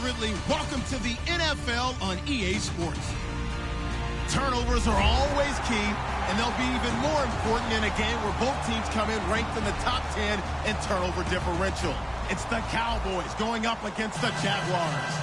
Ridley. Welcome to the NFL on EA Sports. Turnovers are always key, and they'll be even more important in a game where both teams come in ranked in the top 10 in turnover differential. It's the Cowboys going up against the Jaguars.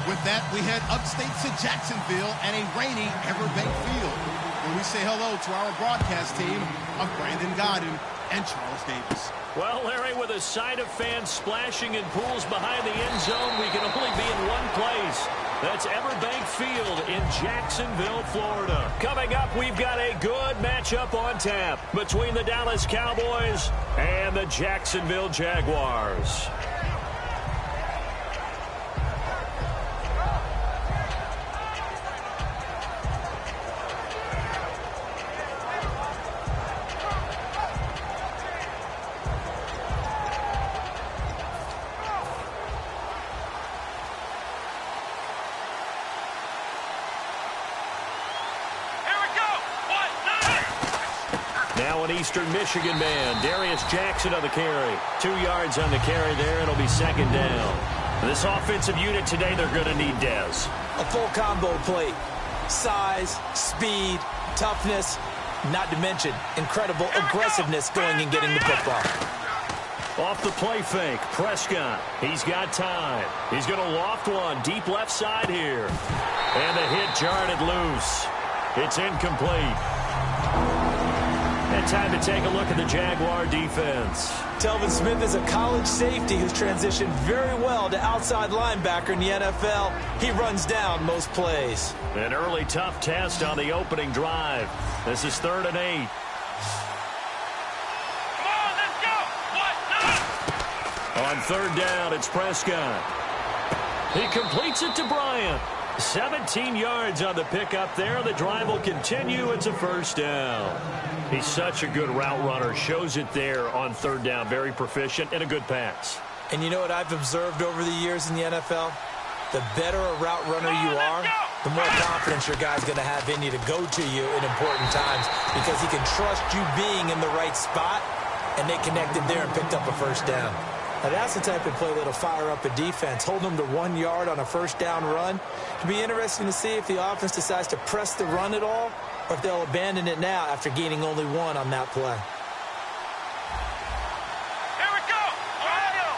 With that, we head upstate to Jacksonville and a rainy Everbank Field, where we say hello to our broadcast team of Brandon Godden and Charles Davis. Well, Larry, with a sight of fans splashing in pools behind the end zone, we can only be in one place. That's Everbank Field in Jacksonville, Florida. Coming up, we've got a good matchup on tap between the Dallas Cowboys and the Jacksonville Jaguars. Now an Eastern Michigan man, Darius Jackson on the carry. 2 yards on the carry there. It'll be second down. This offensive unit today, they're going to need Dez. A full combo plate. Size, speed, toughness, not to mention incredible aggressiveness going and getting the football. Off the play fake, Prescott. He's got time. He's going to loft one deep left side here. And the hit jarred it loose. It's incomplete. And time to take a look at the Jaguar defense. Telvin Smith is a college safety who's transitioned very well to outside linebacker in the NFL. He runs down most plays. An early tough test on the opening drive. This is 3rd and 8. Come on, let's go. On 3rd down, it's Prescott. He completes it to Bryant. 17 yards on the pickup there. The drive will continue. It's a first down. He's such a good route runner. Shows it there on 3rd down. Very proficient and a good pass. And you know what I've observed over the years in the NFL? The better a route runner you are, the more confidence your guy's going to have in you to go to you in important times because he can trust you being in the right spot, and they connected there and picked up a first down. Now, that's the type of play that'll fire up a defense. Hold them to 1 yard on a first down run. It'll be interesting to see if the offense decides to press the run at all or if they'll abandon it now after gaining only 1 on that play. Here we go. Ohio.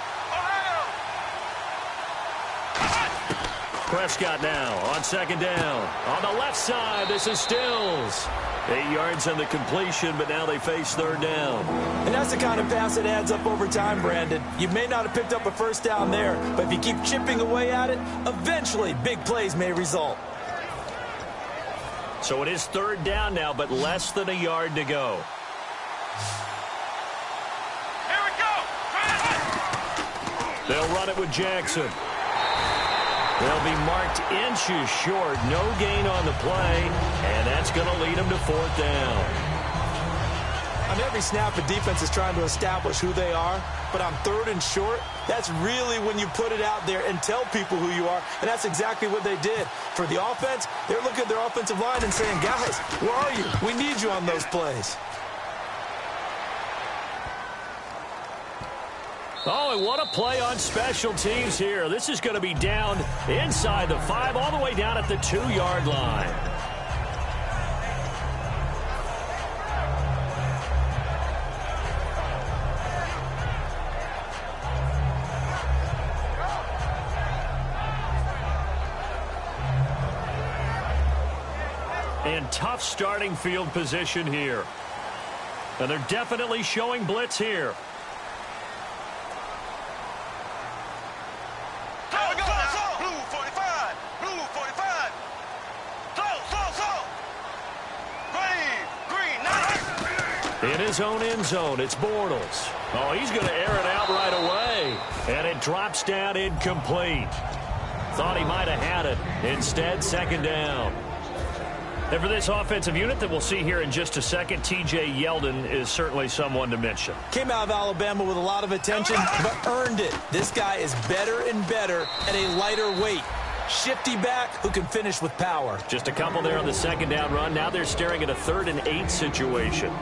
Prescott now on 2nd down. On the left side, this is Stills. 8 yards on the completion, but now they face 3rd down. And that's the kind of pass that adds up over time, Brandon. You may not have picked up a first down there, but if you keep chipping away at it, eventually big plays may result. So it is 3rd down now, but less than a yard to go. Here we go. They'll run it with Jackson. They'll be marked inches short. No gain on the play, and that's going to lead them to 4th down. On every snap, a defense is trying to establish who they are, but on 3rd and short, that's really when you put it out there and tell people who you are, and that's exactly what they did. For the offense, they're looking at their offensive line and saying, guys, where are you? We need you on those plays. Oh, and what a play on special teams here. This is going to be down inside the 5, all the way down at the 2-yard line. And tough starting field position here. And they're definitely showing blitz here. In his own end zone, it's Bortles. Oh, he's going to air it out right away. And it drops down incomplete. Thought he might have had it. Instead, 2nd down. And for this offensive unit that we'll see here in just a second, T.J. Yeldon is certainly someone to mention. Came out of Alabama with a lot of attention, but earned it. This guy is better and better at a lighter weight. Shifty back who can finish with power. Just a couple there on the 2nd down run. Now they're staring at a 3rd and 8 situation.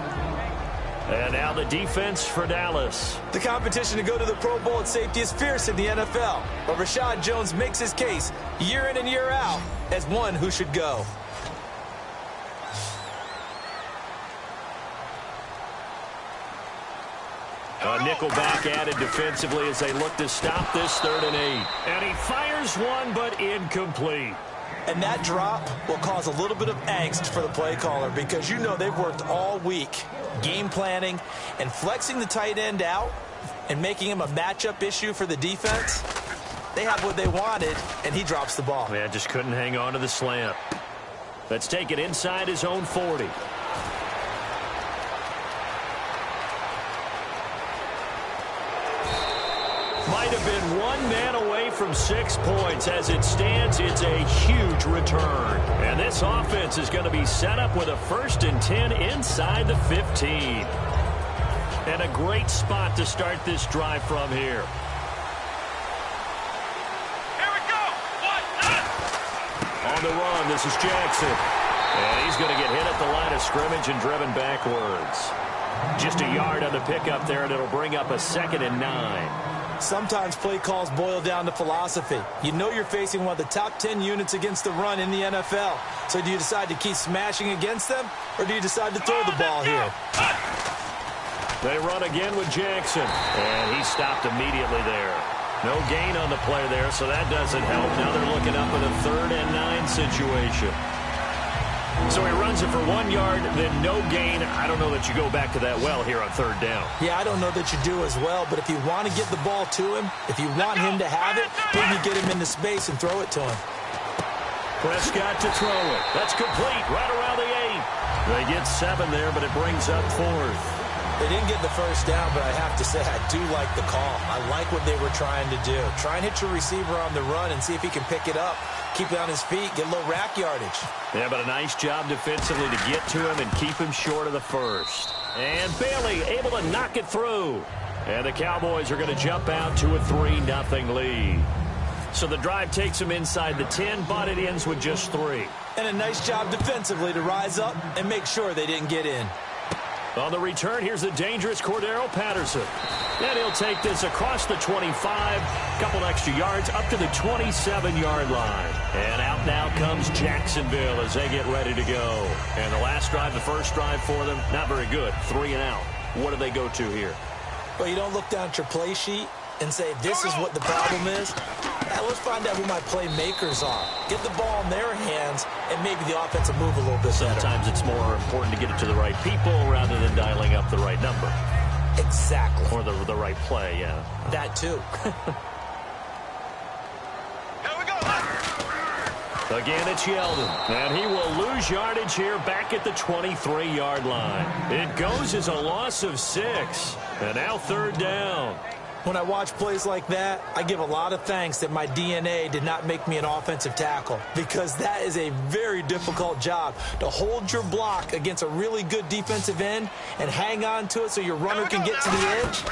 And now the defense for Dallas. The competition to go to the Pro Bowl at safety is fierce in the NFL, but Rashad Jones makes his case year in and year out as one who should go. A nickel back added defensively as they look to stop this 3rd and 8. And he fires one, but incomplete. And that drop will cause a little bit of angst for the play caller because you know they've worked all week game planning and flexing the tight end out and making him a matchup issue for the defense. They have what they wanted, and he drops the ball. Yeah, just couldn't hang on to the slant. Let's take it inside his own 40. Might have been one man away from 6 points. As it stands, it's a huge return. And this offense is going to be set up with a 1st and 10 inside the 15. And a great spot to start this drive from here. Here we go. On the run, this is Jackson. And he's going to get hit at the line of scrimmage and driven backwards. Just a yard on the pickup there, and it'll bring up a 2nd and 9. Sometimes play calls boil down to philosophy. You know you're facing one of the top 10 units against the run in the NFL. So do you decide to keep smashing against them, or do you decide to throw the ball here? They run again with Jackson, and he stopped immediately there. No gain on the play there, so that doesn't help. Now they're looking up at a 3rd and 9 situation. So he runs it for 1 yard, then no gain. I don't know that you go back to that well here on 3rd down. Yeah, I don't know that you do as well, but if you want to get the ball to him, if you want him to have it, maybe get him into space and throw it to him. Prescott to throw it. That's complete right around the 8. They get 7 there, but it brings up 4th. They didn't get the 1st down, but I have to say I do like the call. I like what they were trying to do. Try and hit your receiver on the run and see if he can pick it up. Keep it on his feet, get a little rack yardage. Yeah, but a nice job defensively to get to him and keep him short of the 1st. And Bailey able to knock it through. And the Cowboys are going to jump out to a 3-0 lead. So the drive takes them inside the 10, but it ends with just 3. And a nice job defensively to rise up and make sure they didn't get in. On the return, here's the dangerous Cordero Patterson. And he'll take this across the 25, couple extra yards up to the 27-yard line. And out now comes Jacksonville as they get ready to go. And the last drive, the first drive for them, not very good. 3 and out. What do they go to here? Well, you don't look down at your play sheet and say, this is what the problem is. Let's find out who my playmakers are. Get the ball in their hands, and maybe the offense will move a little bit better. Sometimes it's more important to get it to the right people rather than dialing up the right number. Exactly. Or the right play, yeah. That too. Here we go. Again, it's Yeldon. And he will lose yardage here back at the 23-yard line. It goes as a loss of 6. And now 3rd down. When I watch plays like that, I give a lot of thanks that my DNA did not make me an offensive tackle, because that is a very difficult job to hold your block against a really good defensive end and hang on to it so your runner can get to the edge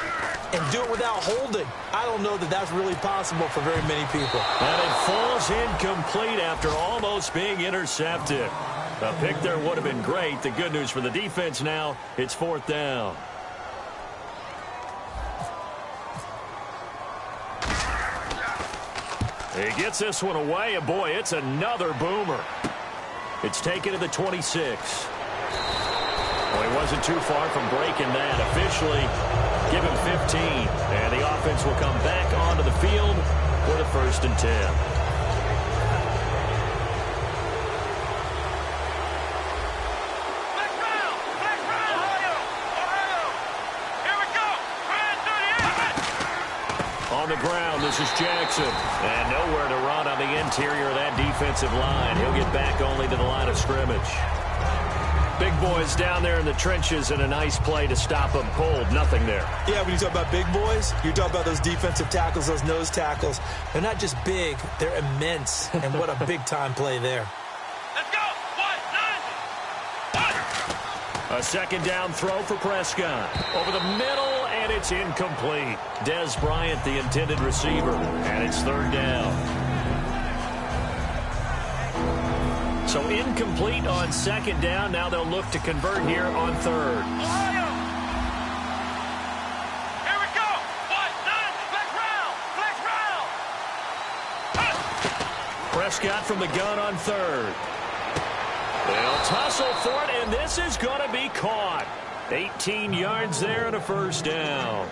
and do it without holding. I don't know that that's really possible for very many people. And it falls incomplete after almost being intercepted. A pick there would have been great. The good news for the defense now, it's 4th down. He gets this one away, and boy, it's another boomer. It's taken to the 26. Well, he wasn't too far from breaking that. Officially, give him 15. And the offense will come back onto the field for the 1st and 10. On the ground, this is Jackson. And nowhere to run on the interior of that defensive line. He'll get back only to the line of scrimmage. Big boys down there in the trenches, and a nice play to stop them cold. Nothing there. Yeah, when you talk about big boys, you're talking about those defensive tackles, those nose tackles. They're not just big, they're immense. And what a big-time play there. Let's go. 1, 9, 1. A 2nd down throw for Prescott. Over the middle, and it's incomplete. Dez Bryant, the intended receiver, and it's 3rd down. So incomplete on 2nd down. Now they'll look to convert here on 3rd. Prescott from the gun on third. They'll tussle for it, and this is going to be caught. 18 yards there and a first down.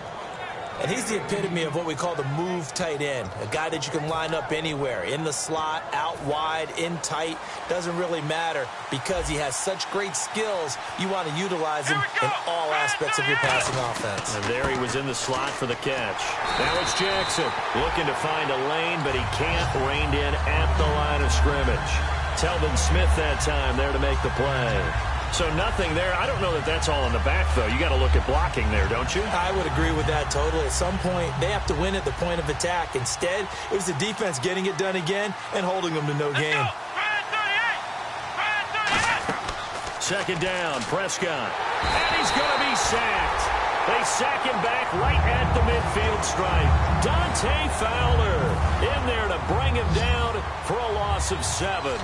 And he's the epitome of what we call the move tight end, a guy that you can line up anywhere, in the slot, out wide, in tight, doesn't really matter because he has such great skills. You want to utilize him in all aspects of your passing offense. And there he was in the slot for the catch. Now it's Jackson looking to find a lane, but he can't, reined in at the line of scrimmage. Telvin Smith that time there to make the play. So nothing there. I don't know that that's all in the back, though. You got to look at blocking there, don't you? I would agree with that totally. At some point, they have to win at the point of attack. Instead, it was the defense getting it done again and holding them to no gain. Second down, Prescott. And he's going to be sacked. They sack him back right at the midfield stripe. Dante Fowler in there to bring him down for a loss of 7.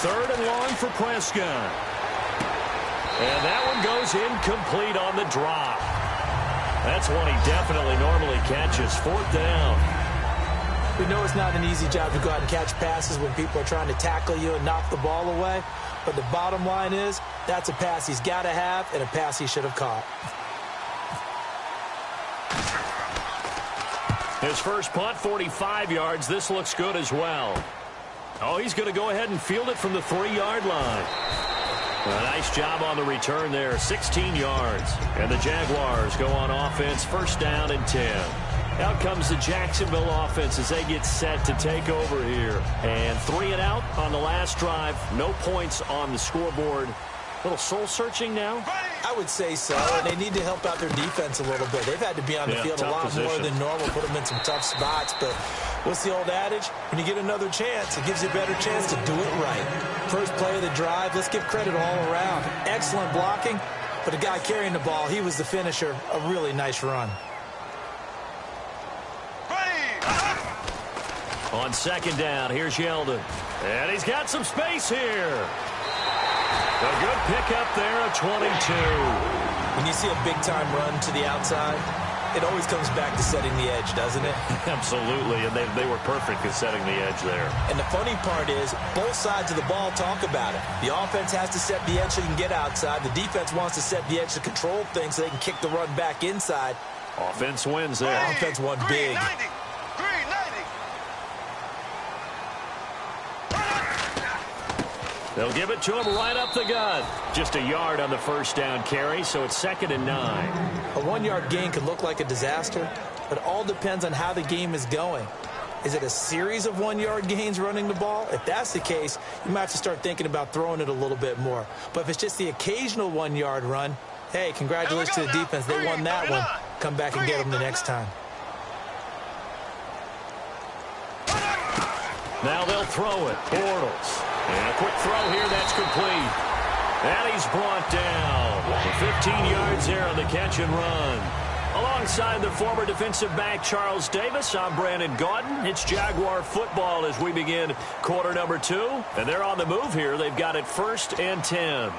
Third and long for Prescott. And that one goes incomplete on the drop. That's one he definitely normally catches. Fourth down. We know it's not an easy job to go out and catch passes when people are trying to tackle you and knock the ball away. But the bottom line is, that's a pass he's got to have and a pass he should have caught. His first punt, 45 yards. This looks good as well. Oh, he's going to go ahead and field it from the 3-yard line. A nice job on the return there, 16 yards. And the Jaguars go on offense, first down and 10. Out comes the Jacksonville offense as they get set to take over here. And 3 and out on the last drive. No points on the scoreboard. A little soul-searching now? I would say so, and they need to help out their defense a little bit. They've had to be on the field a lot more than normal, put them in some tough spots. But what's the old adage? When you get another chance, it gives you a better chance to do it right. First play of the drive, let's give credit all around. Excellent blocking, but the guy carrying the ball, he was the finisher. A really nice run. On second down, here's Yeldon. And he's got some space here. A good pickup there at 22. When you see a big-time run to the outside, it always comes back to setting the edge, doesn't it? Absolutely, and they were perfect at setting the edge there. And the funny part is, both sides of the ball talk about it. The offense has to set the edge so you can get outside. The defense wants to set the edge to control things so they can kick the run back inside. Offense wins there. Offense won big. They'll give it to him right up the gut. Just a yard on the first down carry, so it's 2nd and 9. A 1-yard gain could look like a disaster, but it all depends on how the game is going. Is it a series of 1-yard gains running the ball? If that's the case, you might have to start thinking about throwing it a little bit more. But if it's just the occasional 1-yard run, hey, congratulations to the defense. They won that one. Come back and get them the next time. Now they'll throw it. Bortles. And a quick throw here, that's complete. And he's brought down. 15 yards there on the catch and run. Alongside the former defensive back Charles Davis, I'm Brandon Gaudin. It's Jaguar football as we begin quarter number 2. And they're on the move here. They've got it 1st and 10.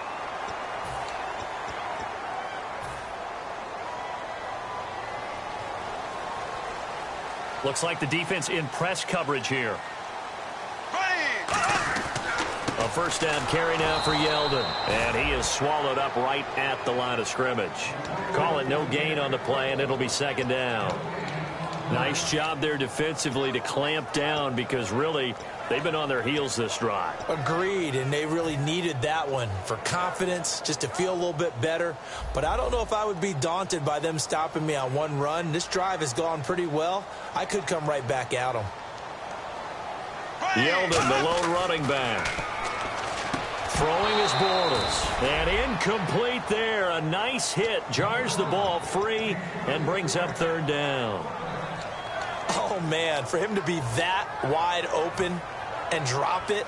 Looks like the defense in press coverage here. A first down carry now for Yeldon. And he is swallowed up right at the line of scrimmage. Call it no gain on the play, and it'll be 2nd down. Nice job there defensively to clamp down because really they've been on their heels this drive. Agreed, and they really needed that one for confidence, just to feel a little bit better. But I don't know if I would be daunted by them stopping me on one run. This drive has gone pretty well. I could come right back at them. Yeldon, the lone running back. Throwing is Bortles. And incomplete there. A nice hit. Jars the ball free and brings up 3rd down. Oh, man, for him to be that wide open and drop it.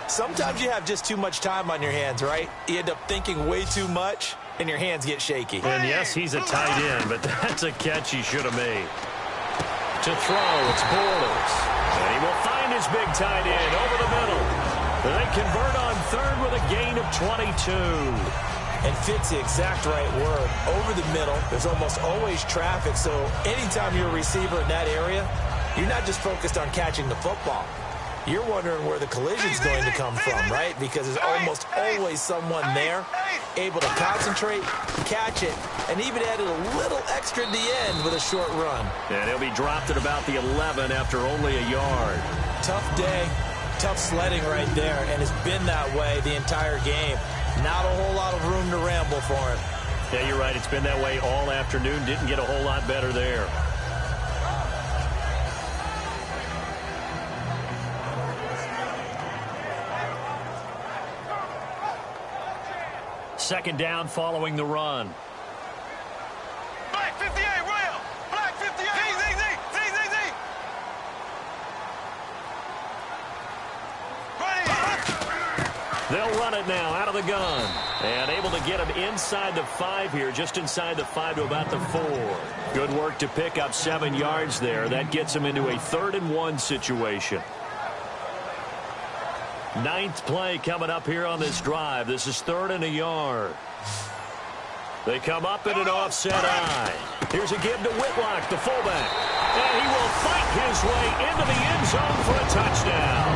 Sometimes you have just too much time on your hands, right? You end up thinking way too much, and your hands get shaky. And, yes, he's a tight end, but that's a catch he should have made. To throw, it's Bortles. And he will find his big tight end over the middle. They convert on 3rd with a gain of 22. And fit's the exact right word. Over the middle, there's almost always traffic, so anytime you're a receiver in that area, you're not just focused on catching the football. You're wondering where the collision's going to come from, right? Because there's almost always someone there able to concentrate, catch it, and even added a little extra at the end with a short run. And he'll be dropped at about the 11 after only a yard. Tough day, tough sledding right there, and it's been that way the entire game. Not a whole lot of room to ramble for him. Yeah, you're right. It's been that way all afternoon. Didn't get a whole lot better there. Second down following the run. Black 58, Royal. Black 58. Z. They'll run it now out of the gun. And able to get him inside the 5 here, just inside the 5 to about the 4. Good work to pick up 7 yards there. That gets him into a 3rd and 1 situation. 9th play coming up here on this drive. This is 3rd and a yard. They come up in an offset eye. Here's a give to Whitlock, the fullback. And he will fight his way into the end zone for a touchdown.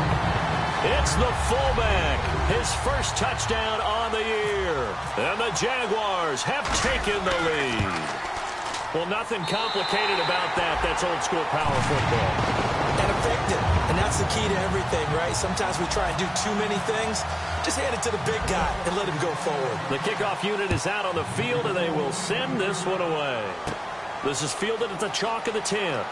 It's the fullback, his first touchdown on the year. And the Jaguars have taken the lead. Well, nothing complicated about that. That's old school power football. And effective. And that's the key to everything, right? Sometimes we try and do too many things. Just hand it to the big guy and let him go forward. The kickoff unit is out on the field, and they will send this one away. This is fielded at the chalk of the 10.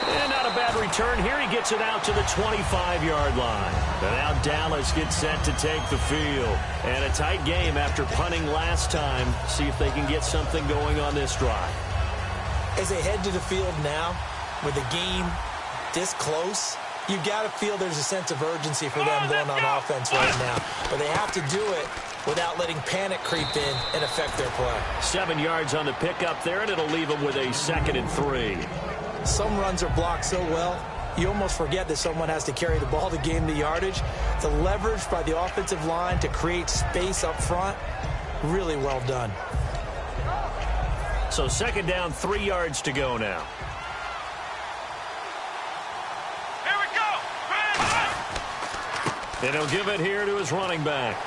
And not a bad return here. He gets it out to the 25-yard line. And now Dallas gets set to take the field. And a tight game after punting last time. See if they can get something going on this drive. As they head to the field now, with the game this close, you've got to feel there's a sense of urgency for them going on offense right now. But they have to do it without letting panic creep in and affect their play. 7 yards on the pickup there, and it'll leave them with a 2nd and 3. Some runs are blocked so well, you almost forget that someone has to carry the ball to gain the yardage. The leverage by the offensive line to create space up front, really well done. So 2nd down, 3 yards to go now. Here we go. And he'll give it here to his running back.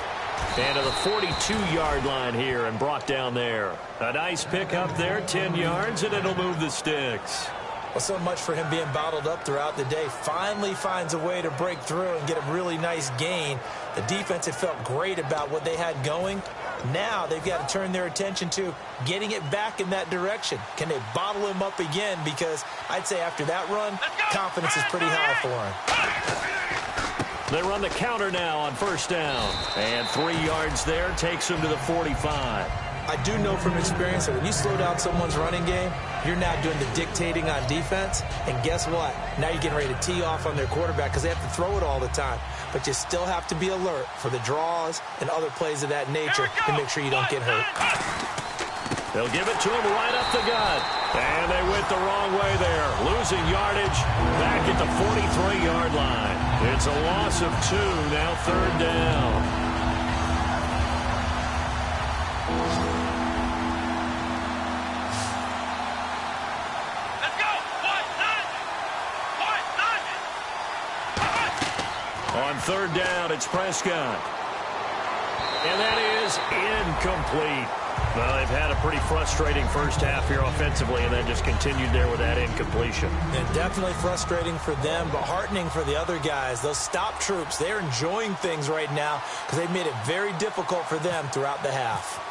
And to the 42-yard line here and brought down there. A nice pick up there, 10 yards, and it'll move the sticks. Well, so much for him being bottled up throughout the day. Finally finds a way to break through and get a really nice gain. The defense had felt great about what they had going. Now they've got to turn their attention to getting it back in that direction. Can they bottle him up again? Because I'd say after that run, confidence is pretty high for him. They run the counter now on 1st down. And 3 yards there takes him to the 45. I do know from experience that when you slow down someone's running game, you're now doing the dictating on defense. And guess what? Now you're getting ready to tee off on their quarterback because they have to throw it all the time. But you still have to be alert for the draws and other plays of that nature to make sure you don't get hurt. They'll give it to him right up the gut. And they went the wrong way there. Losing yardage back at the 43-yard line. It's a loss of 2, now 3rd down. On 3rd down, it's Prescott. And that is incomplete. Well, they've had a pretty frustrating first half here offensively, and then just continued there with that incompletion. And definitely frustrating for them, but heartening for the other guys. Those stop troops, they're enjoying things right now because they've made it very difficult for them throughout the half.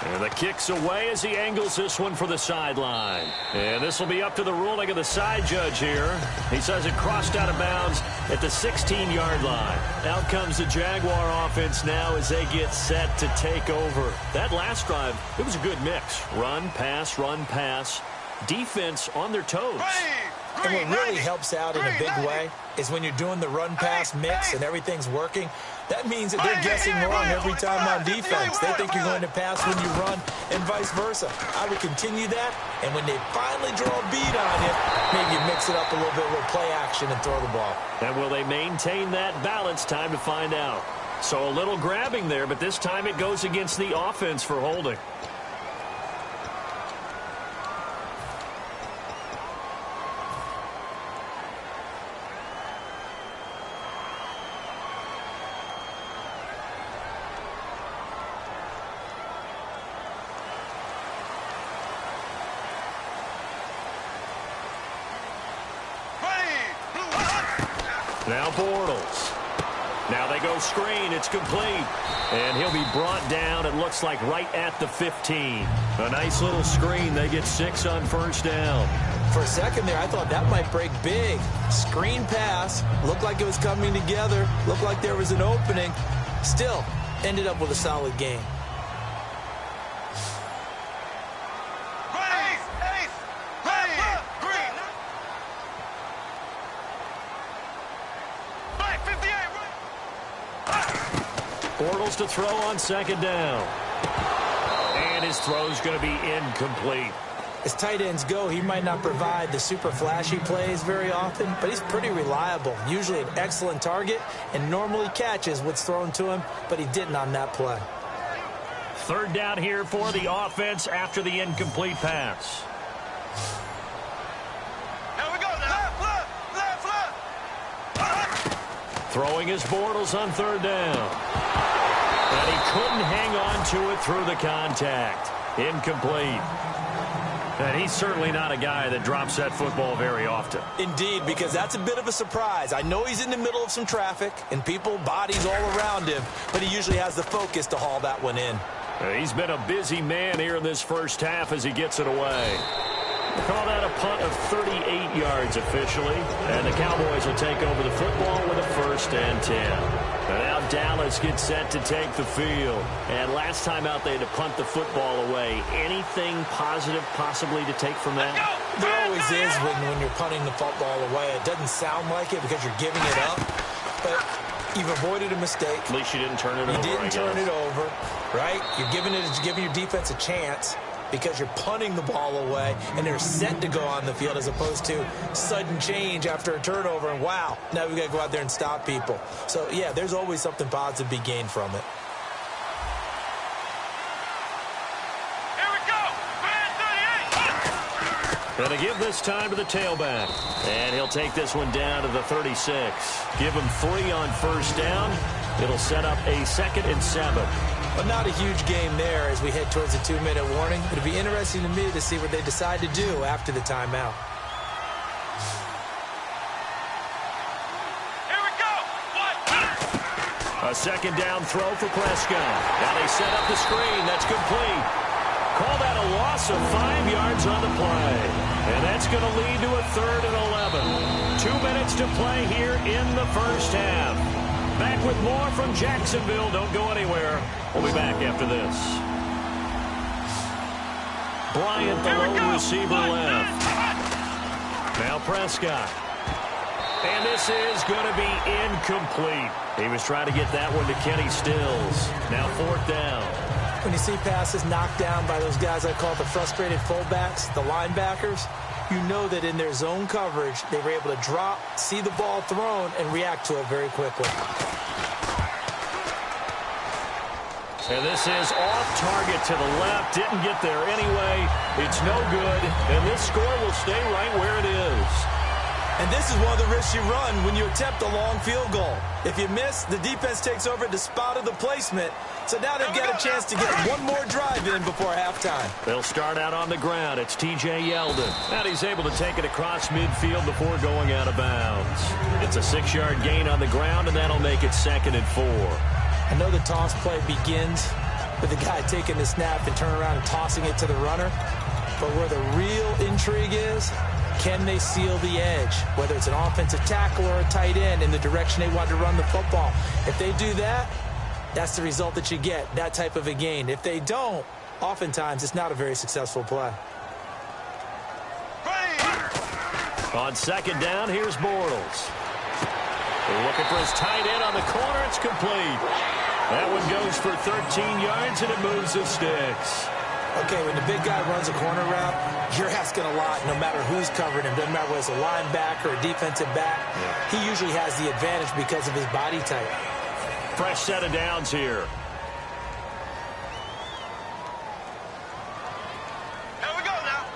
And the kick's away as he angles this one for the sideline. And this will be up to the ruling of the side judge here. He says it crossed out of bounds at the 16-yard line. Out comes the Jaguar offense now as they get set to take over. That last drive, it was a good mix. Run, pass, defense on their toes. And what really helps out in a big way is when you're doing the run-pass mix and everything's working, that means that they're guessing wrong every time on defense. They think you're going to pass when you run and vice versa. I would continue that, and when they finally draw a bead on you, maybe you mix it up a little bit with play action and throw the ball. And will they maintain that balance? Time to find out. So a little grabbing there, but this time it goes against the offense for holding. Now Bortles. Now they go screen. It's complete. And he'll be brought down, it looks like, right at the 15. A nice little screen. They get 6 on first down. For a second there, I thought that might break big. Screen pass. Looked like it was coming together. Looked like there was an opening. Still, ended up with a solid game. Bortles to throw on second down. And his throw's going to be incomplete. As tight ends go, he might not provide the super flashy plays very often, but he's pretty reliable. Usually an excellent target and normally catches what's thrown to him, but he didn't on that play. Third down here for the offense after the incomplete pass. Here we go. Left. Throwing his Bortles on third down. And he couldn't hang on to it through the contact. Incomplete. And he's certainly not a guy that drops that football very often. Indeed, because that's a bit of a surprise. I know he's in the middle of some traffic and people, bodies all around him, but he usually has the focus to haul that one in. He's been a busy man here in this first half as he gets it away. We'll call that a punt of 38 yards officially. And the Cowboys will take over the football with a 1st and 10. And now Dallas gets set to take the field. And last time out, they had to punt the football away. Anything positive possibly to take from that? There always is when you're punting the football away. It doesn't sound like it because you're giving it up. But you've avoided a mistake. At least you didn't turn it over. You didn't turn it over, right? You're giving your defense a chance because you're punting the ball away and they're set to go on the field as opposed to sudden change after a turnover and wow, now we've got to go out there and stop people. So, yeah, there's always something positive to be gained from it. Here we go. Man 38. Going to give this time to the tailback. And he'll take this one down to the 36. Give him 3 on first down. It'll set up a 2nd and 7. But not a huge game there as we head towards the 2-minute warning. It'll be interesting to me to see what they decide to do after the timeout. Here we go. A 2nd down throw for Prescott. Now they set up the screen. That's complete. Call that a loss of 5 yards on the play. And that's going to lead to a 3rd and 11. 2 minutes to play here in the first half. Back with more from Jacksonville. Don't go anywhere. We'll be back after this. Bryant, the lone receiver left. Now Prescott. And this is going to be incomplete. He was trying to get that one to Kenny Stills. Now 4th down. When you see passes knocked down by those guys I call the frustrated fullbacks, the linebackers, you know that in their zone coverage, they were able to drop, see the ball thrown, and react to it very quickly. And this is off target to the left. Didn't get there anyway. It's no good. And this score will stay right where it is. And this is one of the risks you run when you attempt a long field goal. If you miss, the defense takes over at the spot of the placement. So now they've got a chance to get one more drive in before halftime. They'll start out on the ground. It's T.J. Yeldon. And he's able to take it across midfield before going out of bounds. It's a 6-yard gain on the ground, and that'll make it 2nd and 4. I know the toss play begins with the guy taking the snap and turning around and tossing it to the runner. But where the real intrigue is, can they seal the edge? Whether it's an offensive tackle or a tight end in the direction they want to run the football. If they do that, that's the result that you get, that type of a gain. If they don't, oftentimes it's not a very successful play. On 2nd down, here's Bortles. Looking for his tight end on the corner. It's complete. That one goes for 13 yards, and it moves the sticks. Okay, when the big guy runs a corner route, you're asking a lot no matter who's covering him. Doesn't matter whether it's a linebacker or a defensive back. He usually has the advantage because of his body type. Fresh set of downs here. Here we go now.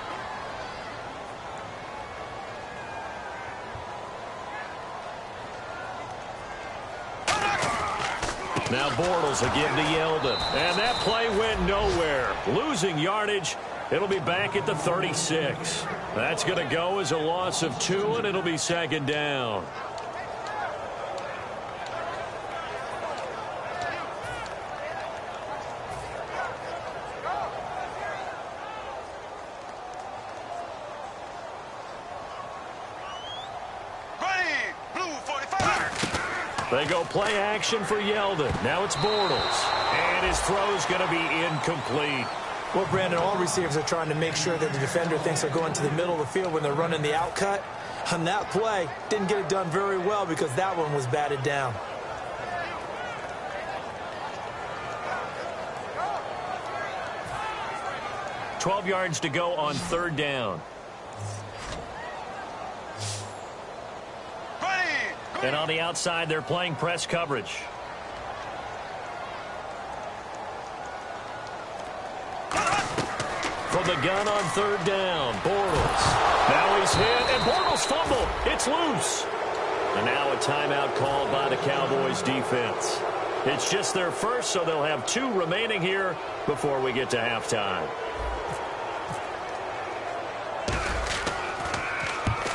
Now Bortles will give to Yeldon. And that play went nowhere. Losing yardage. It'll be back at the 36. That's going to go as a loss of 2, and it'll be second down. They go play action for Yeldon. Now it's Bortles. And his throw's going to be incomplete. Well, Brandon, all receivers are trying to make sure that the defender thinks they're going to the middle of the field when they're running the out cut. On that play, didn't get it done very well because that one was batted down. $12 yards to go on third down. And on the outside, they're playing press coverage. From the gun on third down, Bortles. Now he's hit, and Bortles fumbled. It's loose. And now a timeout called by the Cowboys defense. It's just their first, so they'll have 2 remaining here before we get to halftime.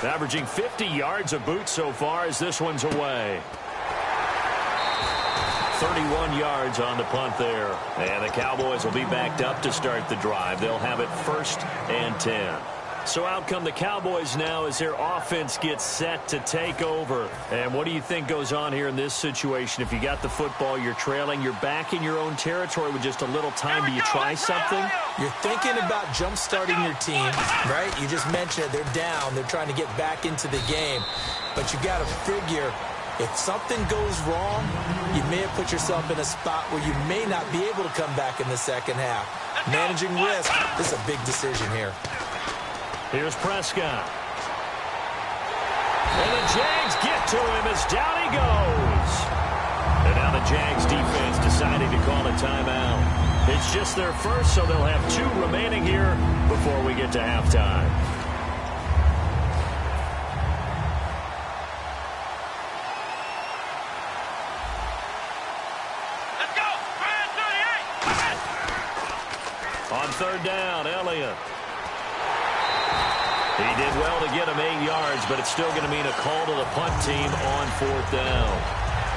Averaging 50 yards a boot so far as this one's away. 31 yards on the punt there. And the Cowboys will be backed up to start the drive. They'll have it 1st and 10. So out come the Cowboys now as their offense gets set to take over. And what do you think goes on here in this situation? If you got the football, you're trailing, you're back in your own territory with just a little time. Do you try something? You're thinking about jump-starting your team, right? You just mentioned it. They're down. They're trying to get back into the game. But you got to figure, if something goes wrong, you may have put yourself in a spot where you may not be able to come back in the second half. Managing risk, this is a big decision here. Here's Prescott. And the Jags get to him as down he goes. And now the Jags defense deciding to call a timeout. It's just their first, so they'll have 2 remaining here before we get to halftime. Let's go. 38. On third down, Elliott. He did well to get him 8 yards, but it's still going to mean a call to the punt team on 4th down.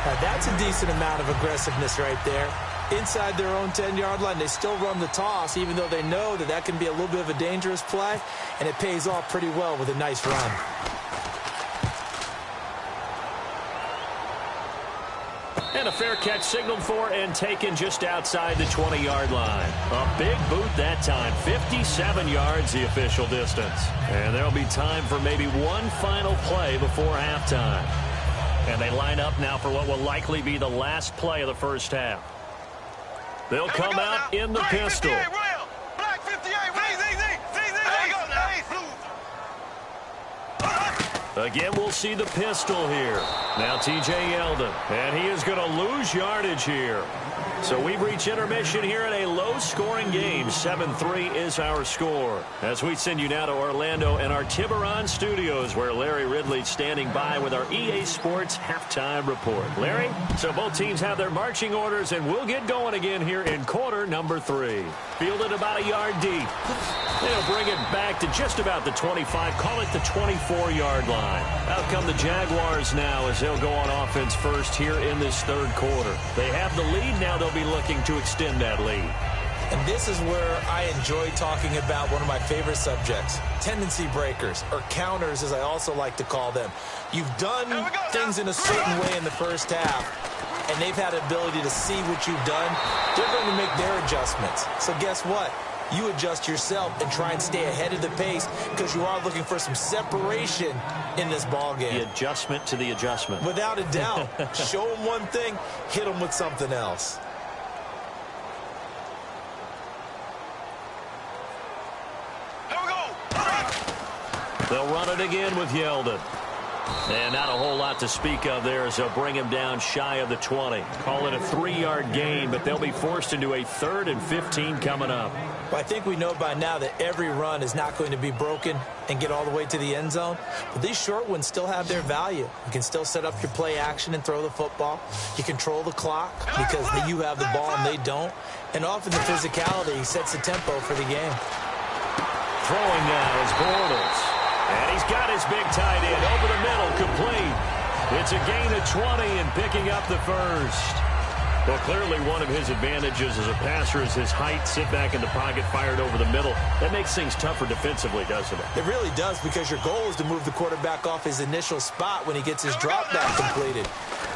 Now, that's a decent amount of aggressiveness right there. Inside their own 10-yard line, they still run the toss, even though they know that that can be a little bit of a dangerous play, and it pays off pretty well with a nice run. And a fair catch signaled for and taken just outside the 20-yard line. A big boot that time. 57 yards the official distance. And there'll be time for maybe one final play before halftime. And they line up now for what will likely be the last play of the first half. They'll come out in the pistol. Black 58, Again, we'll see the pistol here. Now T.J. Yeldon, and he is going to lose yardage here. So we've reached intermission here in a low-scoring game. 7-3 is our score. As we send you now to Orlando and our Tiburon studios, where Larry Ridley's standing by with our EA Sports halftime report. Larry, so both teams have their marching orders, and we'll get going again here in quarter number 3. Fielded about a yard deep. They'll bring it back to just about the 25, call it the 24-yard line. Out come the Jaguars now as they'll go on offense first here in this third quarter. They have the lead. Now they'll be looking to extend that lead. And this is where I enjoy talking about one of my favorite subjects, tendency breakers, or counters as I also like to call them. You've done things in a certain way in the first half, and they've had the ability to see what you've done. They're going to make their adjustments. So guess what? You adjust yourself and try and stay ahead of the pace because you are looking for some separation in this ball game. The adjustment to the adjustment. Without a doubt. Show them one thing, hit them with something else. They'll run it again with Yeldon. And not a whole lot to speak of there as they'll bring him down shy of the 20. Call it a 3-yard gain, but they'll be forced into a 3rd and 15 coming up. Well, I think we know by now that every run is not going to be broken and get all the way to the end zone. But these short ones still have their value. You can still set up your play action and throw the football. You control the clock because you have the ball and they don't. And often the physicality sets the tempo for the game. Throwing now is Bortles. And he's got his big tight end over the middle, complete. It's a gain of 20 and picking up the first. Well, clearly one of his advantages as a passer is his height. Sit back in the pocket, fired over the middle. That makes things tougher defensively, doesn't it? It really does, because your goal is to move the quarterback off his initial spot when he gets his drop back completed.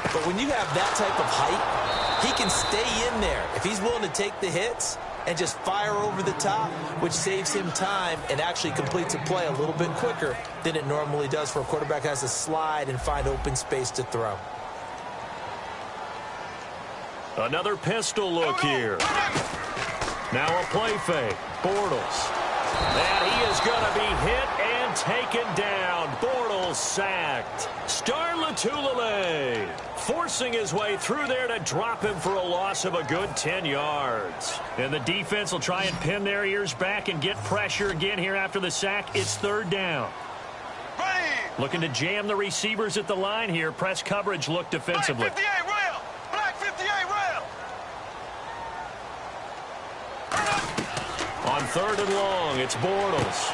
But when you have that type of height, he can stay in there. If he's willing to take the hits and just fire over the top, which saves him time and actually completes a play a little bit quicker than it normally does for a quarterback who has to slide and find open space to throw. Another pistol look here. Now a play fake. Bortles. And he is going to be hit and taken down. Bortles sacked. Star Lotulelei forcing his way through there to drop him for a loss of a good 10 yards. And the defense will try and pin their ears back and get pressure again here after the sack. It's 3rd down. Looking to jam the receivers at the line here. Press coverage look defensively. Black 58 rail. Black 58 rail. On 3rd and long, it's Bortles.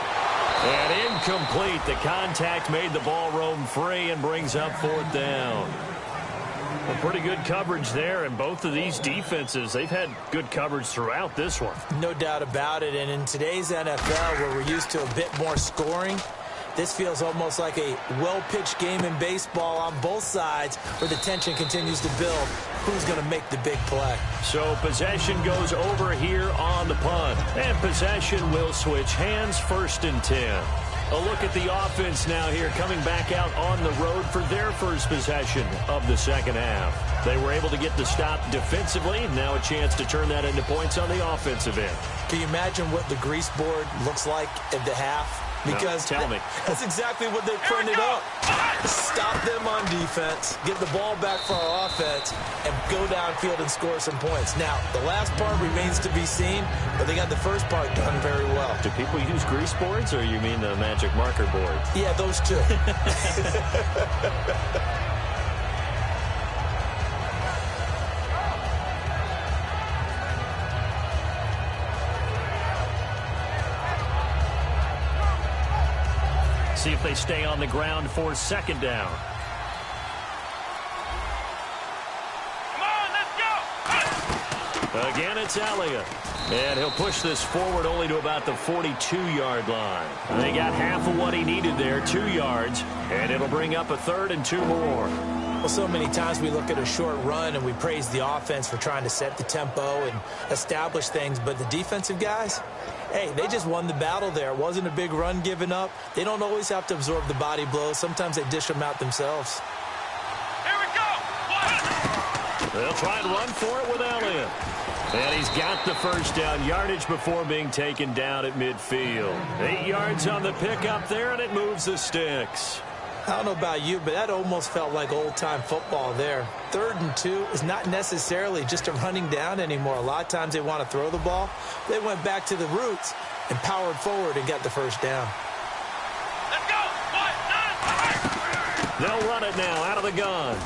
And incomplete. The contact made the ball roam free and brings up 4th down. Well, pretty good coverage there, and both of these defenses, they've had good coverage throughout this one. No doubt about it, and in today's NFL, where we're used to a bit more scoring, this feels almost like a well-pitched game in baseball on both sides where the tension continues to build. Who's going to make the big play? So possession goes over here on the punt, and possession will switch hands. 1st and 10. A look at the offense now here, coming back out on the road for their first possession of the second half. They were able to get the stop defensively, and now a chance to turn that into points on the offensive end. Can you imagine what the grease board looks like at the half? Because no, tell me. That's exactly what they printed up. Stop them on defense, get the ball back for our offense, and go downfield and score some points. Now, the last part remains to be seen, but they got the first part done very well. Do people use grease boards, or you mean the magic marker board? Yeah, those two. See if they stay on the ground for 2nd down. Come on, let's go. Again, it's Elliott. And he'll push this forward only to about the 42-yard line. They got half of what he needed there, 2 yards, and it'll bring up a 3rd and 2 more. Well, so many times we look at a short run and we praise the offense for trying to set the tempo and establish things, but the defensive guys, hey, they just won the battle there. It wasn't a big run given up. They don't always have to absorb the body blows. Sometimes they dish them out themselves. Here we go. They'll try and run for it with Elliott. And he's got the first down yardage before being taken down at midfield. 8 yards on the pickup there, and it moves the sticks. I don't know about you, but that almost felt like old-time football there. 3rd and 2 is not necessarily just a running down anymore. A lot of times they want to throw the ball. They went back to the roots and powered forward and got the first down. Let's go. They'll run it now out of the gun.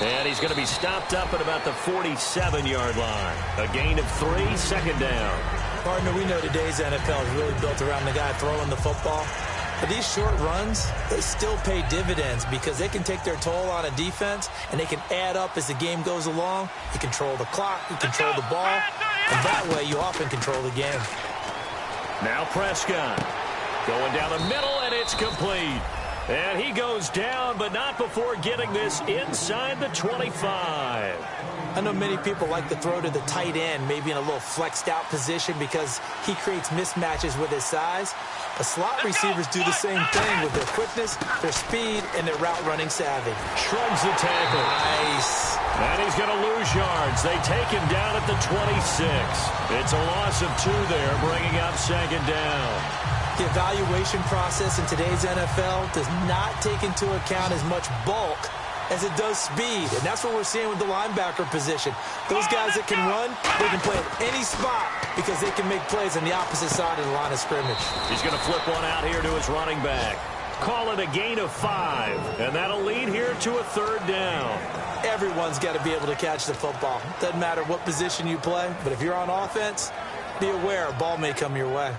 And he's going to be stopped up at about the 47-yard line. A gain of 3, 2nd down. Partner, we know today's NFL is really built around the guy throwing the football. But these short runs, they still pay dividends because they can take their toll on a defense and they can add up as the game goes along. You control the clock, you control the ball, and that way you often control the game. Now Prescott going down the middle, and it's complete. And he goes down, but not before getting this inside the 25. I know many people like to throw to the tight end, maybe in a little flexed out position because he creates mismatches with his size. But slot receivers do the same thing with their quickness, their speed, and their route running savvy. Shrugs the tackle. Nice. And he's going to lose yards. They take him down at the 26. It's a loss of 2 there, bringing up 2nd down. The evaluation process in today's NFL does not take into account as much bulk as it does speed, and that's what we're seeing with the linebacker position. Those guys that can run, they can play at any spot because they can make plays on the opposite side of the line of scrimmage. He's going to flip one out here to his running back. Call it a gain of 5, and that'll lead here to a 3rd down. Everyone's got to be able to catch the football. Doesn't matter what position you play, but if you're on offense, be aware a ball may come your way.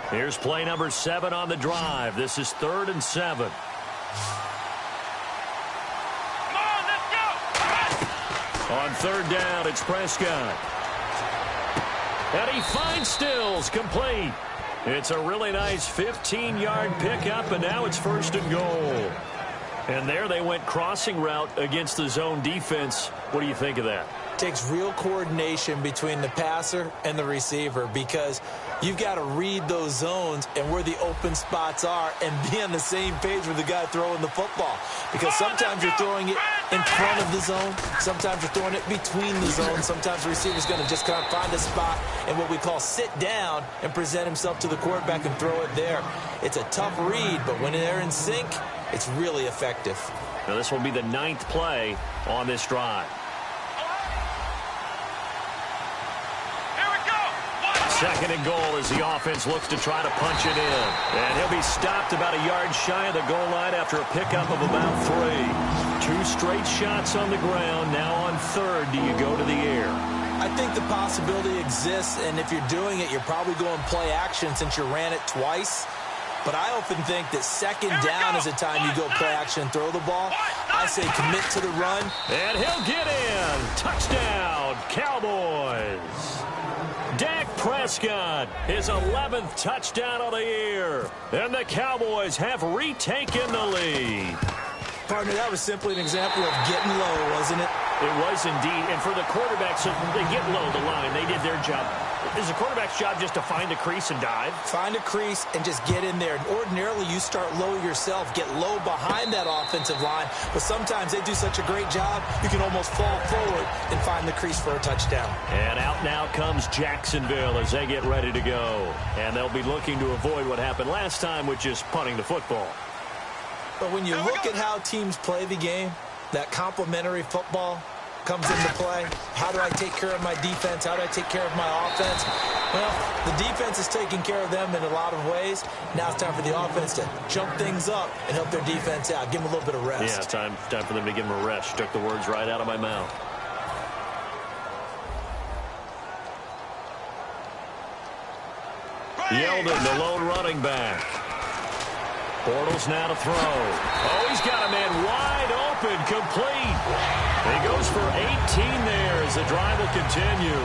Here's play number 7 on the drive. This is 3rd and 7. On 3rd down, it's Prescott. And he finds Stills, complete. It's a really nice 15-yard pickup, and now it's 1st and goal. And there they went crossing route against the zone defense. What do you think of that? Takes real coordination between the passer and the receiver because you've got to read those zones and where the open spots are and be on the same page with the guy throwing the football. Because sometimes you're throwing it in front of the zone. Sometimes you're throwing it between the zones. Sometimes the receiver's going to just kind of find a spot and what we call sit down and present himself to the quarterback and throw it there. It's a tough read, but when they're in sync, it's really effective. Now this will be the 9th play on this drive. Second and goal as the offense looks to try to punch it in. And he'll be stopped about a yard shy of the goal line after a pickup of about 3. 2 straight shots on the ground. Now on 3rd, do you go to the air? I think the possibility exists, and if you're doing it, you're probably going play action since you ran it twice. But I often think that 2nd down is the time you go play action and throw the ball. I say commit to the run. And he'll get in. Touchdown, Cowboys. Dak Prescott, his 11th touchdown of the year. And the Cowboys have retaken the lead. Partner, that was simply an example of getting low, wasn't it? It was indeed. And for the quarterbacks, they get low the line. They did their job. Is the quarterback's job just to find a crease and dive? Find a crease and just get in there. Ordinarily, you start low yourself, get low behind that offensive line. But sometimes they do such a great job, you can almost fall forward and find the crease for a touchdown. And out now comes Jacksonville as they get ready to go. And they'll be looking to avoid what happened last time, which is punting the football. But when you look at how teams play the game, that complementary football comes into play. How do I take care of my defense? How do I take care of my offense? Well, the defense is taking care of them in a lot of ways. Now it's time for the offense to jump things up and help their defense out. Give them a little bit of rest. Yeah, time for them to give them a rest. Took the words right out of my mouth. Yeldon, the lone running back. Bortles now to throw. Oh, he's got a man wide open, complete. He goes for 18 there as the drive will continue.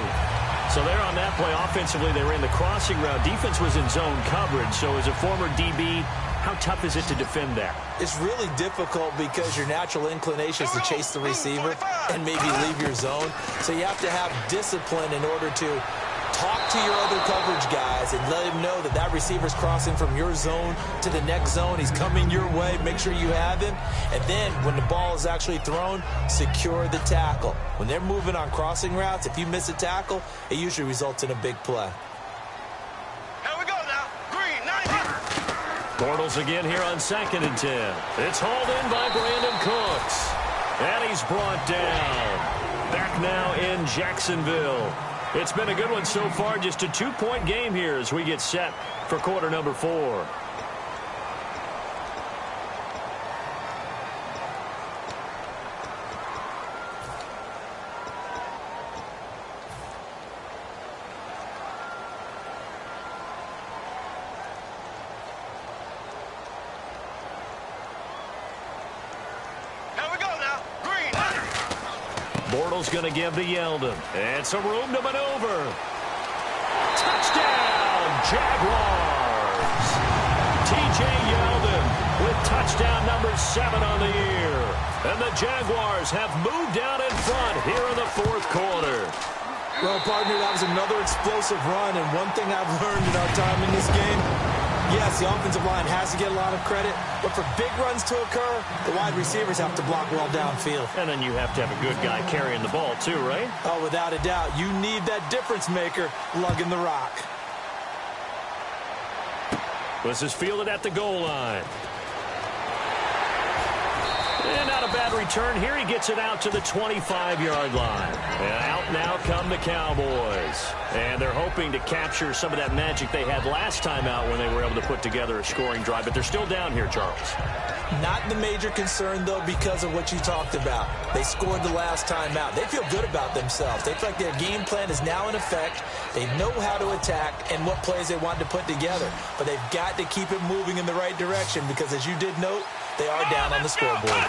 So there on that play, offensively, they ran the crossing route. Defense was in zone coverage. So as a former DB, how tough is it to defend that? It's really difficult because your natural inclination is to chase the receiver and maybe leave your zone. So you have to have discipline in order to talk to your other coverage guys and let him know that that receiver's crossing from your zone to the next zone. He's coming your way. Make sure you have him. And then when the ball is actually thrown, secure the tackle. When they're moving on crossing routes, if you miss a tackle, it usually results in a big play. Here we go now. Green, 90. Bortles again here on 2nd and 10. It's hauled in by Brandon Cooks. And he's brought down. Back now in Jacksonville. It's been a good one so far. Just a 2-point game here as we get set for quarter number 4. Bortles going to give to Yeldon. And some room to maneuver. Touchdown, Jaguars. T.J. Yeldon with touchdown number 7 on the year. And the Jaguars have moved down in front here in the 4th quarter. Well, partner, that was another explosive run. And one thing I've learned in our time in this game, yes, the offensive line has to get a lot of credit, but for big runs to occur, the wide receivers have to block well downfield. And then you have to have a good guy carrying the ball too, right? Oh, without a doubt. You need that difference maker lugging the rock. This is fielded at the goal line. And not a bad return here. He gets it out to the 25-yard line. And out now come the Cowboys. And they're hoping to capture some of that magic they had last time out when they were able to put together a scoring drive. But they're still down here, Charles. Not the major concern, though, because of what you talked about. They scored the last time out. They feel good about themselves. They feel like their game plan is now in effect. They know how to attack and what plays they want to put together. But they've got to keep it moving in the right direction because, as you did note, they are down on the scoreboard.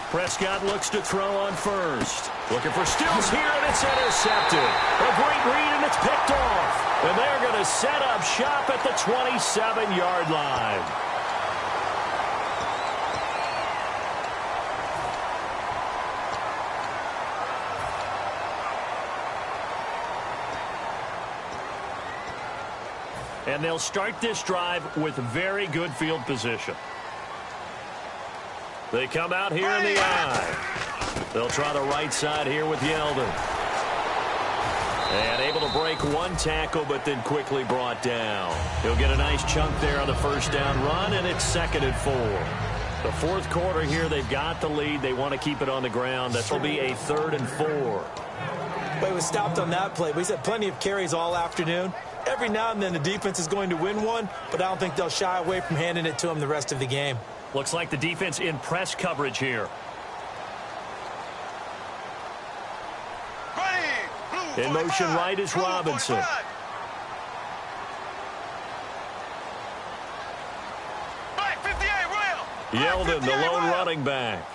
Prescott looks to throw on first. Looking for Stills here, and it's intercepted. A great read, and it's picked off. And they're going to set up shop at the 27-yard line. And they'll start this drive with very good field position. They come out here in the eye. They'll try the right side here with Yeldon. And able to break one tackle, but then quickly brought down. He'll get a nice chunk there on the first down run, and it's 2nd and 4. The fourth quarter here, they've got the lead. They want to keep it on the ground. That will be a 3rd and 4. But he was stopped on that play. But he's had plenty of carries all afternoon. Every now and then the defense is going to win one, but I don't think they'll shy away from handing it to him the rest of the game. Looks like the defense in press coverage here. In motion right is Robinson. Yeldon, the lone running back.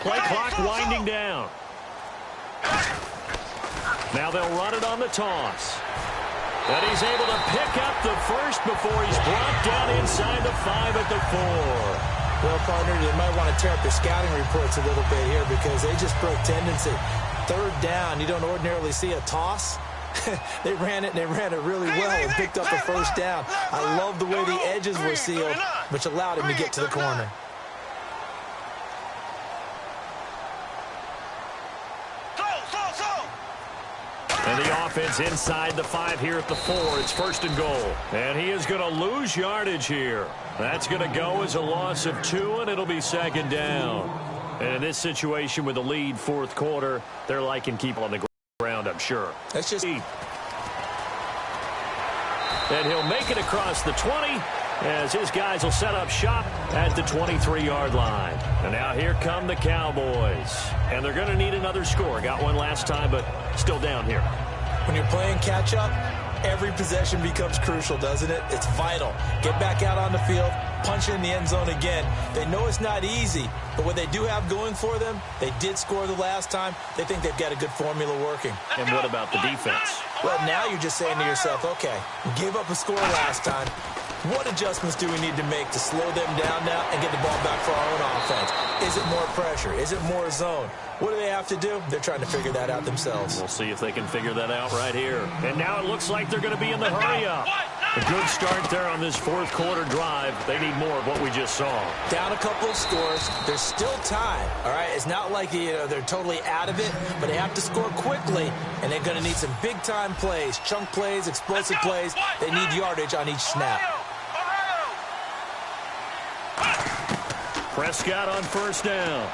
Play clock winding down. Now they'll run it on the toss. And he's able to pick up the first before he's brought down inside the 5 at the 4. Well, partner, they might want to tear up their scouting reports a little bit here because they just broke tendency. 3rd down, you don't ordinarily see a toss. They ran it, and they ran it really well and picked up the first down. I love the way the edges were sealed, which allowed him to get to the corner. And the offense inside the 5 here at the 4. It's 1st and goal. And he is going to lose yardage here. That's going to go as a loss of 2, and it'll be 2nd down. And in this situation with the lead 4th quarter, they're liking keep on the ground, I'm sure. That's just... And he'll make it across the 20 as his guys will set up shop at the 23-yard line. And now here come the Cowboys. And they're going to need another score. Got one last time, but still down here. When you're playing catch-up, every possession becomes crucial, doesn't it? It's vital. Get back out on the field, punch in the end zone again. They know it's not easy, but what they do have going for them, they did score the last time. They think they've got a good formula working. And what about the defense? Well, now you're just saying to yourself, okay, we gave up a score last time. What adjustments do we need to make to slow them down now and get the ball back for our own offense? Is it more pressure? Is it more zone? What do they have to do? They're trying to figure that out themselves. We'll see if they can figure that out right here. And now it looks like they're going to be in the hurry-up. A good start there on this 4th quarter drive. They need more of what we just saw. Down a couple of scores. There's still time, all right? It's not like they're totally out of it, but they have to score quickly, and they're going to need some big-time plays, chunk plays, explosive plays. They need yardage on each snap. Prescott on 1st down.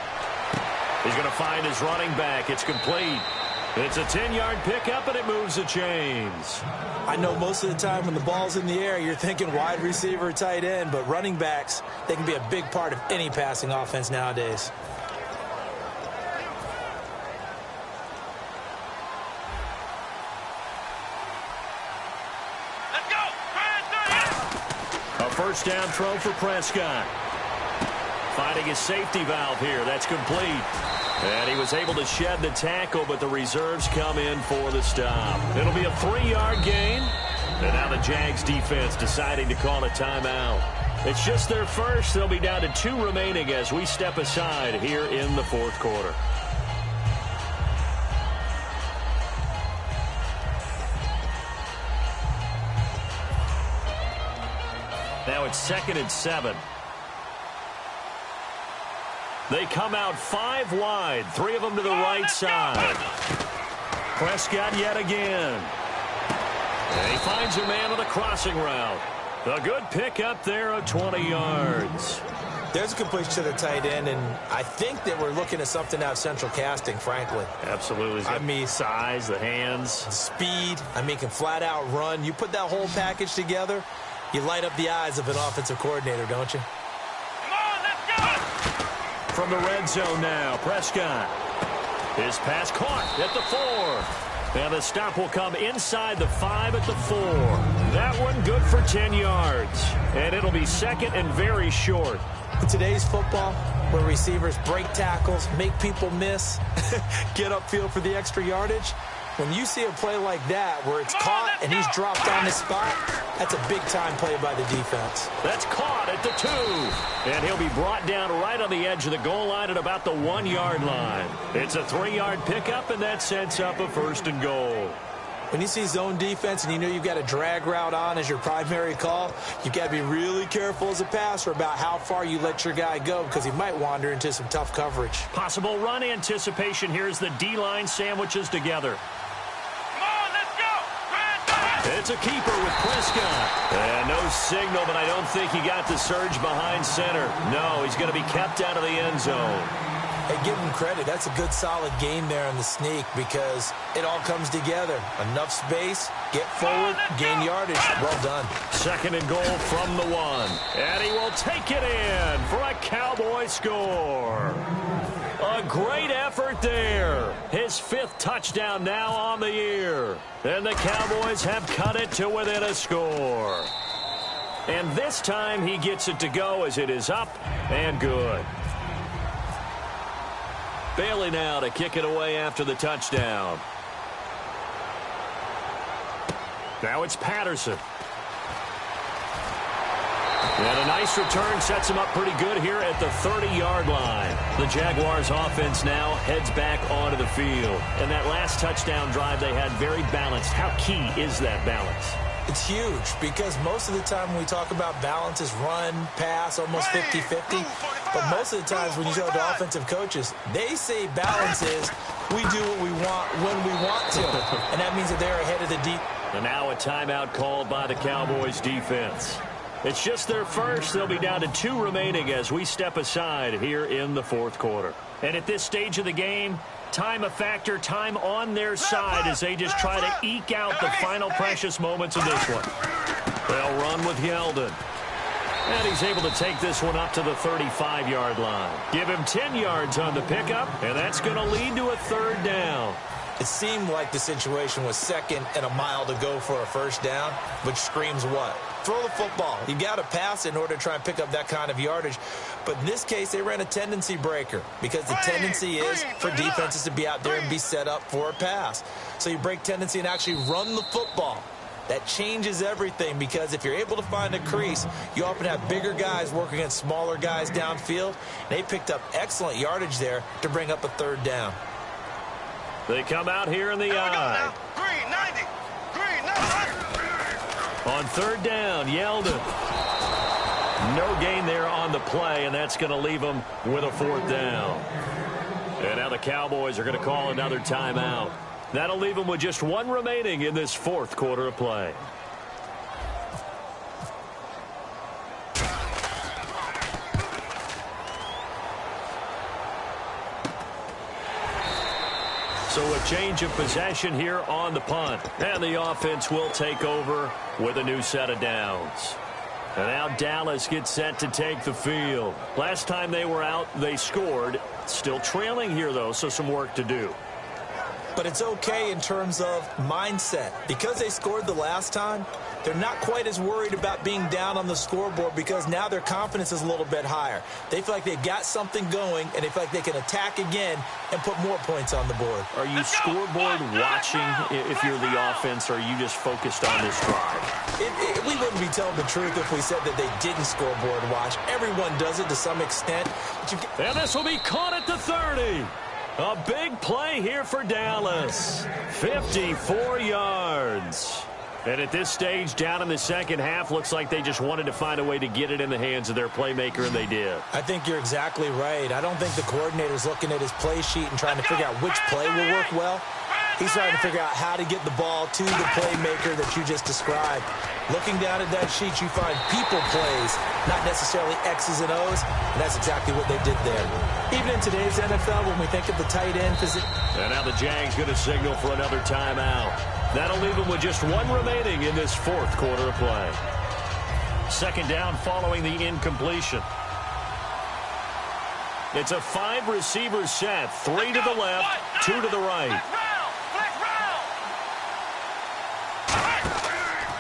He's going to find his running back. It's complete. It's a 10-yard pickup, and it moves the chains. I know most of the time when the ball's in the air, you're thinking wide receiver, tight end, but running backs, they can be a big part of any passing offense nowadays. Let's go. A 1st down throw for Prescott. Finding his safety valve here. That's complete. And he was able to shed the tackle, but the reserves come in for the stop. It'll be a 3-yard gain. And now the Jags defense deciding to call a timeout. It's just their first. They'll be down to 2 remaining as we step aside here in the 4th quarter. Now it's 2nd and 7. They come out 5 wide, 3 of them to the right side. Prescott yet again. And he finds a man on the crossing route. A good pickup there of 20 yards. There's a completion to the tight end, and I think that we're looking at something out of central casting, frankly. Absolutely. I mean, size, the hands. Speed. I mean, can flat out run. You put that whole package together, you light up the eyes of an offensive coordinator, don't you? Come on, let's go! From the red zone now, Prescott. His pass caught at the 4. And the stop will come inside the 5 at the 4. That one good for 10 yards. And it'll be second and very short. In today's football, where receivers break tackles, make people miss, get upfield for the extra yardage, when you see a play like that where it's caught and he's dropped on the spot, that's a big-time play by the defense. That's caught at the 2. And he'll be brought down right on the edge of the goal line at about the 1-yard line. It's a 3-yard pickup, and that sets up a 1st and goal. When you see zone defense and you know you've got a drag route on as your primary call, you've got to be really careful as a passer about how far you let your guy go because he might wander into some tough coverage. Possible run anticipation. Here's the D-line sandwiches together. Come on, let's go! It's a keeper with Prescott. And no signal, but I don't think he got the surge behind center. No, he's going to be kept out of the end zone. Hey, give him credit. That's a good, solid game there in the sneak because it all comes together. Enough space, get forward, gain yardage. Well done. 2nd and goal from the 1. And he will take it in for a Cowboy score. A great effort there. His 5th touchdown now on the year. And the Cowboys have cut it to within a score. And this time he gets it to go as it is up and good. Bailey now to kick it away after the touchdown. Now it's Patterson. And a nice return sets him up pretty good here at the 30-yard line. The Jaguars offense now heads back onto the field. And that last touchdown drive they had very balanced. How key is that balance? It's huge because most of the time when we talk about balance is run, pass, almost 50-50. But most of the times when you talk to offensive coaches, they say balance is we do what we want when we want to. And that means that they're ahead of the deep. And now a timeout called by the Cowboys defense. It's just their first. They'll be down to 2 remaining as we step aside here in the 4th quarter. And at this stage of the game, time a factor, time on their side as they just try to eke out the final precious moments of this one. They'll run with Yeldon. And he's able to take this one up to the 35-yard line. Give him 10 yards on the pickup, and that's going to lead to a 3rd down. It seemed like the situation was 2nd and a mile to go for a 1st down, which screams what? Throw the football. You got to pass in order to try and pick up that kind of yardage. But in this case, they ran a tendency breaker because the tendency is for defenses to be out there and be set up for a pass. So you break tendency and actually run the football. That changes everything because if you're able to find a crease, you often have bigger guys working against smaller guys downfield. They picked up excellent yardage there to bring up a 3rd down. They come out here in the eye. Green, 90. Green, 90. On 3rd down, Yeldon. No gain there on the play, and that's going to leave them with a 4th down. And now the Cowboys are going to call another timeout. That'll leave them with just 1 remaining in this 4th quarter of play. So a change of possession here on the punt. And the offense will take over with a new set of downs. And now Dallas gets set to take the field. Last time they were out, they scored. Still trailing here, though, so some work to do. But it's okay in terms of mindset. Because they scored the last time, they're not quite as worried about being down on the scoreboard because now their confidence is a little bit higher. They feel like they've got something going, and they feel like they can attack again and put more points on the board. Are you scoreboard watching if you're the offense, or are you just focused on this drive? We wouldn't be telling the truth if we said that they didn't scoreboard watch. Everyone does it to some extent. And this will be caught at the 30. A big play here for Dallas. 54 yards. And at this stage, down in the second half, looks like they just wanted to find a way to get it in the hands of their playmaker, and they did. I think you're exactly right. I don't think the coordinator's looking at his play sheet and trying to figure out which play will work well. He's trying to figure out how to get the ball to the playmaker that you just described. Looking down at that sheet, you find people plays, not necessarily X's and O's, and that's exactly what they did there. Even in today's NFL, when we think of the tight end position. And now the Jags going to signal for another timeout. That'll leave them with just one remaining in this fourth quarter of play. Second down following the incompletion. It's a 5-receiver set, 3 to the left, 2 to the right.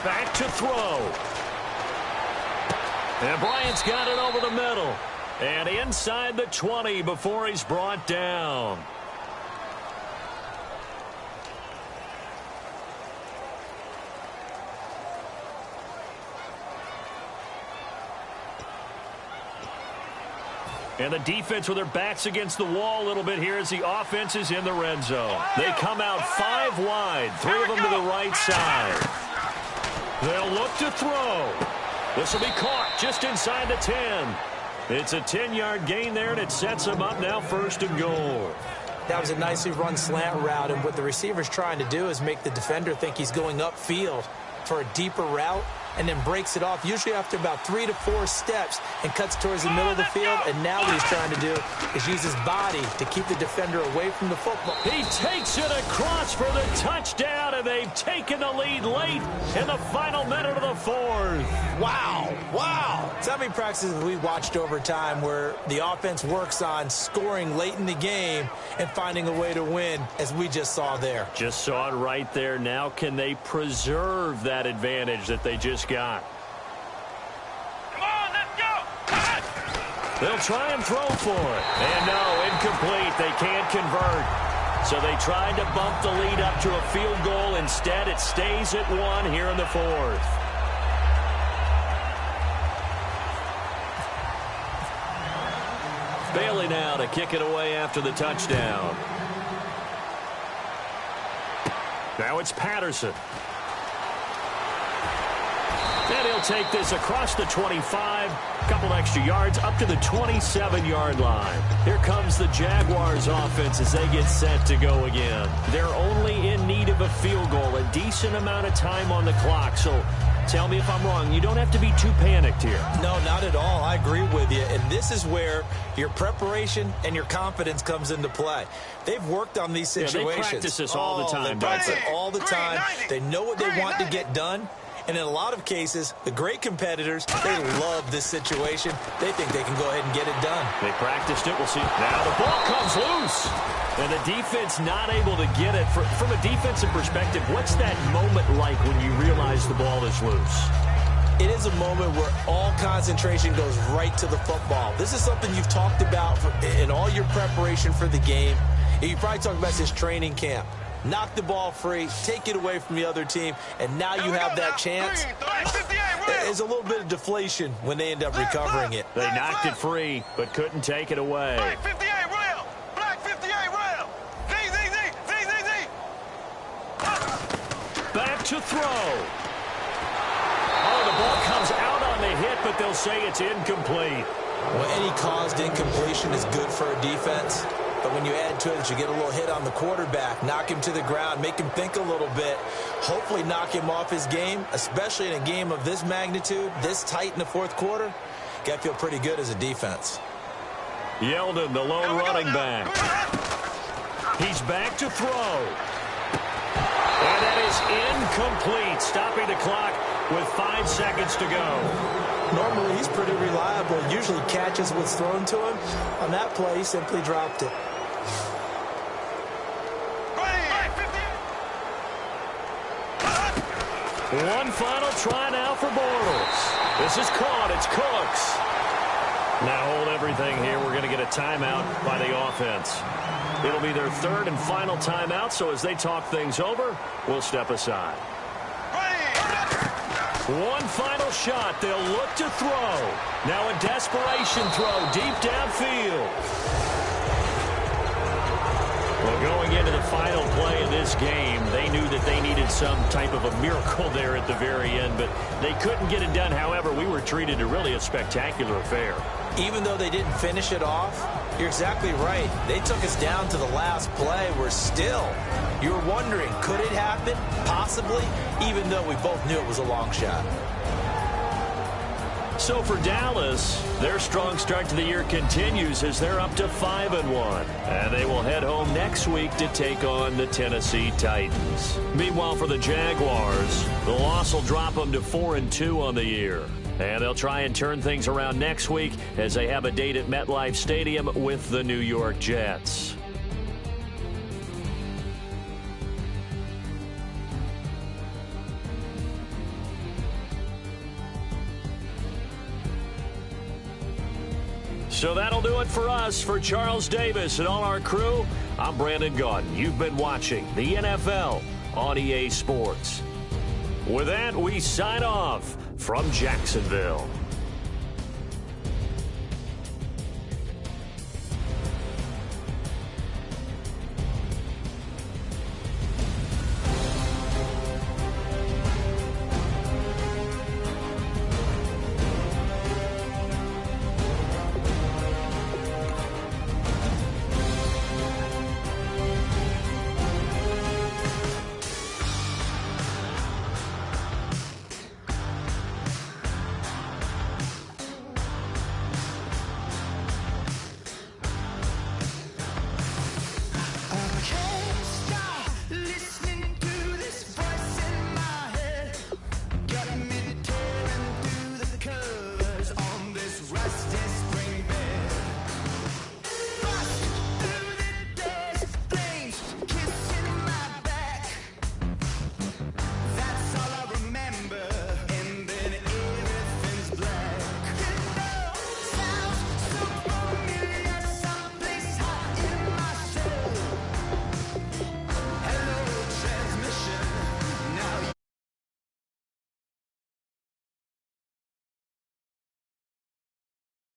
Back to throw. And Bryant's got it over the middle. And inside the 20 before he's brought down. And the defense with their backs against the wall a little bit here as the offense is in the red zone. They come out 5 wide, 3 of them to the right side. They'll look to throw. This will be caught just inside the 10. It's a 10-yard gain there, and it sets them up now 1st and goal. That was a nicely run slant route, and what the receiver's trying to do is make the defender think he's going upfield for a deeper route, and then breaks it off, usually after about 3 to 4 steps, and cuts towards the middle of the field. And now what he's trying to do is use his body to keep the defender away from the football. He takes it across for the touchdown, and they've taken the lead late in the final minute of the fourth. Wow. Wow. So how many practices have we watched over time where the offense works on scoring late in the game and finding a way to win, as we just saw there? Just saw it right there. Now can they preserve that advantage that they just got? Come on, let's go. They'll try and throw for it. And no, incomplete. They can't convert. So they tried to bump the lead up to a field goal. Instead, it stays at 1 here in the fourth. Bailey now to kick it away after the touchdown. Now it's Patterson. And he'll take this across the 25, a couple extra yards, up to the 27-yard line. Here comes the Jaguars offense as they get set to go again. They're only in need of a field goal, a decent amount of time on the clock. So tell me if I'm wrong. You don't have to be too panicked here. No, not at all. I agree with you. And this is where your preparation and your confidence comes into play. They've worked on these situations. Yeah, they practice this all the time. They practice it all the time. They know what they want to get done. And in a lot of cases, the great competitors, they love this situation. They think they can go ahead and get it done. They practiced it. We'll see. Now the ball comes loose. And the defense not able to get it. From a defensive perspective, what's that moment like when you realize the ball is loose? It is a moment where all concentration goes right to the football. This is something you've talked about in all your preparation for the game. You probably talked about this training camp. Knock the ball free, take it away from the other team, and now you have that chance. There's a little bit of deflation when they end up recovering it. They knocked it free, but couldn't take it away. Black 58 rail. Black 58 rail. Z. Back to throw. Oh, the ball comes out on the hit, but they'll say it's incomplete. Well, any caused incompletion is good for a defense. But when you add to it that you get a little hit on the quarterback, knock him to the ground, make him think a little bit, hopefully knock him off his game, especially in a game of this magnitude, this tight in the fourth quarter, got to feel pretty good as a defense. Yeldon, the lone running back. He's back to throw. And that is incomplete, stopping the clock with 5 seconds to go. Normally, he's pretty reliable. Usually catches what's thrown to him. On that play, he simply dropped it. One final try now for Bortles. This is caught. It's Cooks. Now hold everything here. We're going to get a timeout by the offense. It'll be their 3rd and final timeout, so as they talk things over, we'll step aside. One final shot. They'll look to throw. Now a desperation throw deep downfield. Well, going into the final play of this game, they knew that they needed needed some type of a miracle there at the very end, but they couldn't get it done. However, we were treated to really a spectacular affair. Even though they didn't finish it off, you're exactly right. They took us down to the last play. You're wondering, could it happen? Possibly, even though we both knew it was a long shot. So for Dallas, their strong start to the year continues as they're up to 5-1. And they will head home next week to take on the Tennessee Titans. Meanwhile, for the Jaguars, the loss will drop them to 4-2 on the year. And they'll try and turn things around next week as they have a date at MetLife Stadium with the New York Jets. So that'll do it for us. For Charles Davis and all our crew, I'm Brandon Gaudin. You've been watching the NFL on EA Sports. With that, we sign off from Jacksonville.